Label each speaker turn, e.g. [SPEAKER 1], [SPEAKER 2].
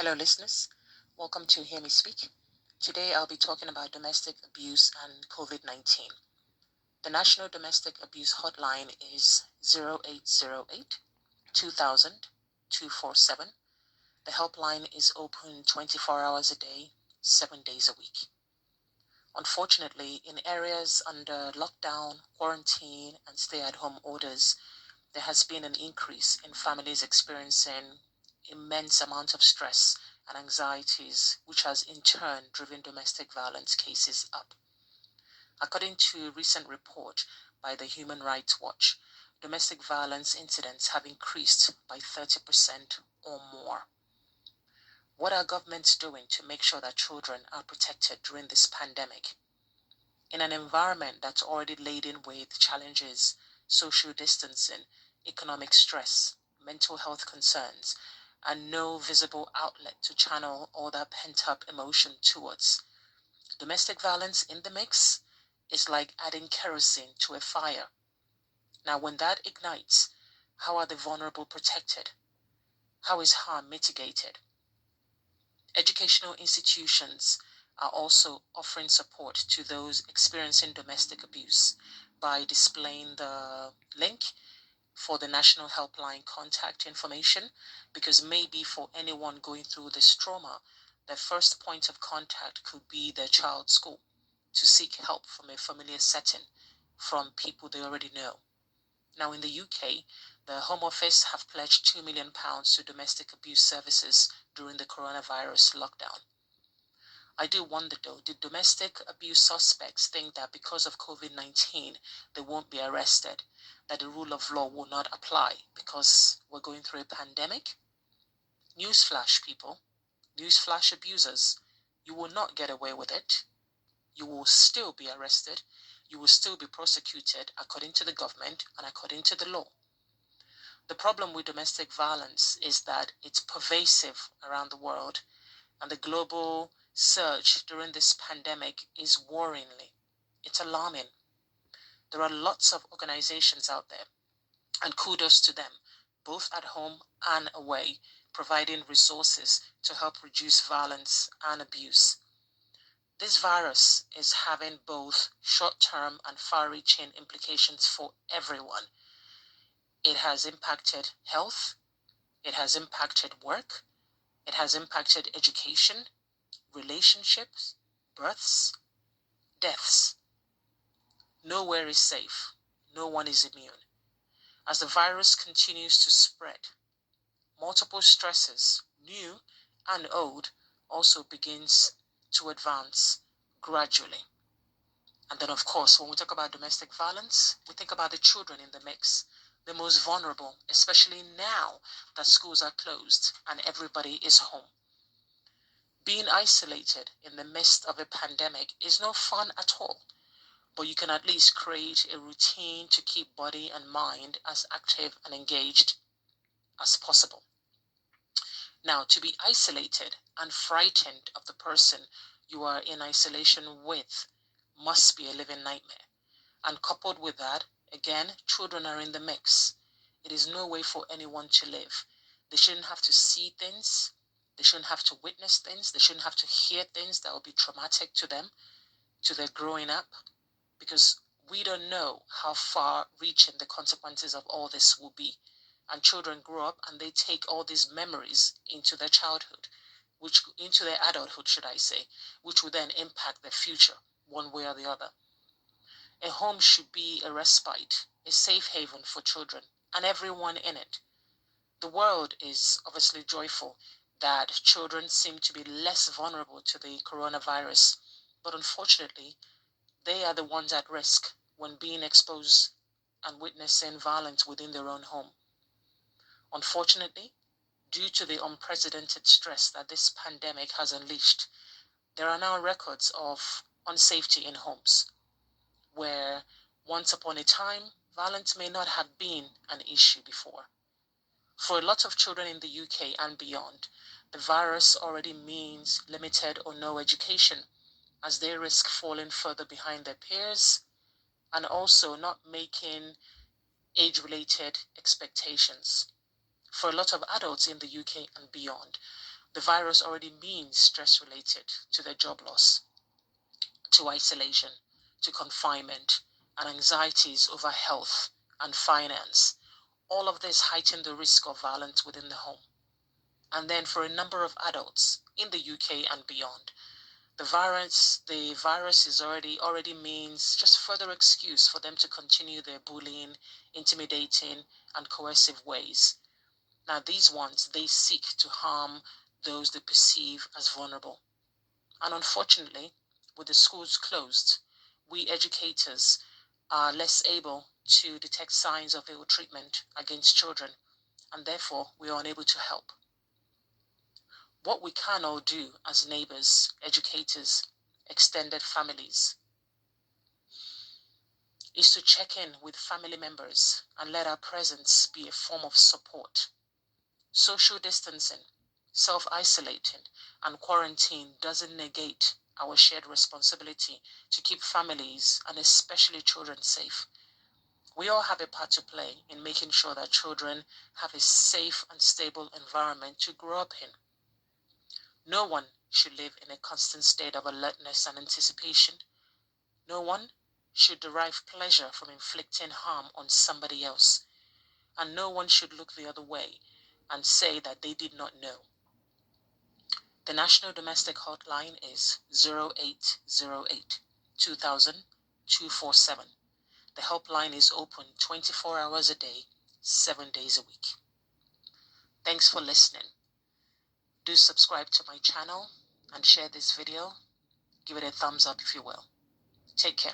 [SPEAKER 1] Hello, listeners. Welcome to Hear Me Speak. Today I'll be talking about domestic abuse and COVID-19. The National Domestic Abuse Hotline is 0808 2000 247. The helpline is open 24 hours a day, 7 days a week. Unfortunately, in areas under lockdown, quarantine, and stay-at-home orders, there has been an increase in families experiencing immense amount of stress and anxieties, which has in turn driven domestic violence cases up. According to a recent report by the Human Rights Watch, domestic violence incidents have increased by 30% or more. What are governments doing to make sure that children are protected during this pandemic? In an environment that's already laden with challenges, social distancing, economic stress, mental health concerns, and no visible outlet to channel all that pent-up emotion towards, domestic violence in the mix is like adding kerosene to a fire. Now, when that ignites, how are the vulnerable protected? How is harm mitigated? Educational institutions are also offering support to those experiencing domestic abuse by displaying the link for the National Helpline contact information, because maybe for anyone going through this trauma, their first point of contact could be their child's school to seek help from a familiar setting from people they already know. Now, in the UK, the Home Office have pledged £2 million to domestic abuse services during the coronavirus lockdown. I do wonder though, did domestic abuse suspects think that because of COVID-19 they won't be arrested, that the rule of law will not apply because we're going through a pandemic? Newsflash, people. Newsflash abusers. You will not get away with it. You will still be arrested. You will still be prosecuted according to the government and according to the law. The problem with domestic violence is that it's pervasive around the world, and the global surge during this pandemic is worryingly. It's alarming. There are lots of organizations out there, and kudos to them, both at home and away, providing resources to help reduce violence and abuse. This virus is having both short-term and far-reaching implications for everyone. It has impacted health, it has impacted work, it has impacted education, relationships, births, deaths. Nowhere is safe. No one is immune. As the virus continues to spread, multiple stresses, new and old, also begins to advance gradually. And then, of course, when we talk about domestic violence, we think about the children in the mix, the most vulnerable, especially now that schools are closed and everybody is home. Being isolated in the midst of a pandemic is no fun at all, but you can at least create a routine to keep body and mind as active and engaged as possible. Now, to be isolated and frightened of the person you are in isolation with must be a living nightmare. And coupled with that, again, children are in the mix. It is no way for anyone to live. They shouldn't have to see things. They shouldn't have to witness things. They shouldn't have to hear things that will be traumatic to them, to their growing up, because we don't know how far-reaching the consequences of all this will be. And children grow up and they take all these memories into their childhood, into their adulthood, should I say, which will then impact their future one way or the other. A home should be a respite, a safe haven for children and everyone in it. The world is obviously joyful that children seem to be less vulnerable to the coronavirus, but unfortunately, they are the ones at risk when being exposed and witnessing violence within their own home. Unfortunately, due to the unprecedented stress that this pandemic has unleashed, there are now records of unsafety in homes, where once upon a time, violence may not have been an issue before. For a lot of children in the UK and beyond, the virus already means limited or no education, as they risk falling further behind their peers and also not making age-related expectations. For a lot of adults in the UK and beyond, The virus already means stress related to their job loss, to isolation, to confinement, and anxieties over health and finance. All of this heighten the risk of violence within the home. And then for a number of adults in the UK and beyond, the virus is already means just further excuse for them to continue their bullying, intimidating, and coercive ways. Now these ones, they seek to harm those they perceive as vulnerable. And unfortunately, with the schools closed, we educators are less able to detect signs of ill treatment against children, and therefore we are unable to help. What we can all do as neighbors, educators, extended families, is to check in with family members and let our presence be a form of support. Social distancing, self-isolating, and quarantine doesn't negate our shared responsibility to keep families and especially children safe. We all have a part to play in making sure that children have a safe and stable environment to grow up in. No one should live in a constant state of alertness and anticipation. No one should derive pleasure from inflicting harm on somebody else. And no one should look the other way and say that they did not know. The National Domestic Hotline is 0808 2000 247. The helpline is open 24 hours a day, 7 days a week. Thanks for listening. Do subscribe to my channel and share this video. Give it a thumbs up if you will. Take care.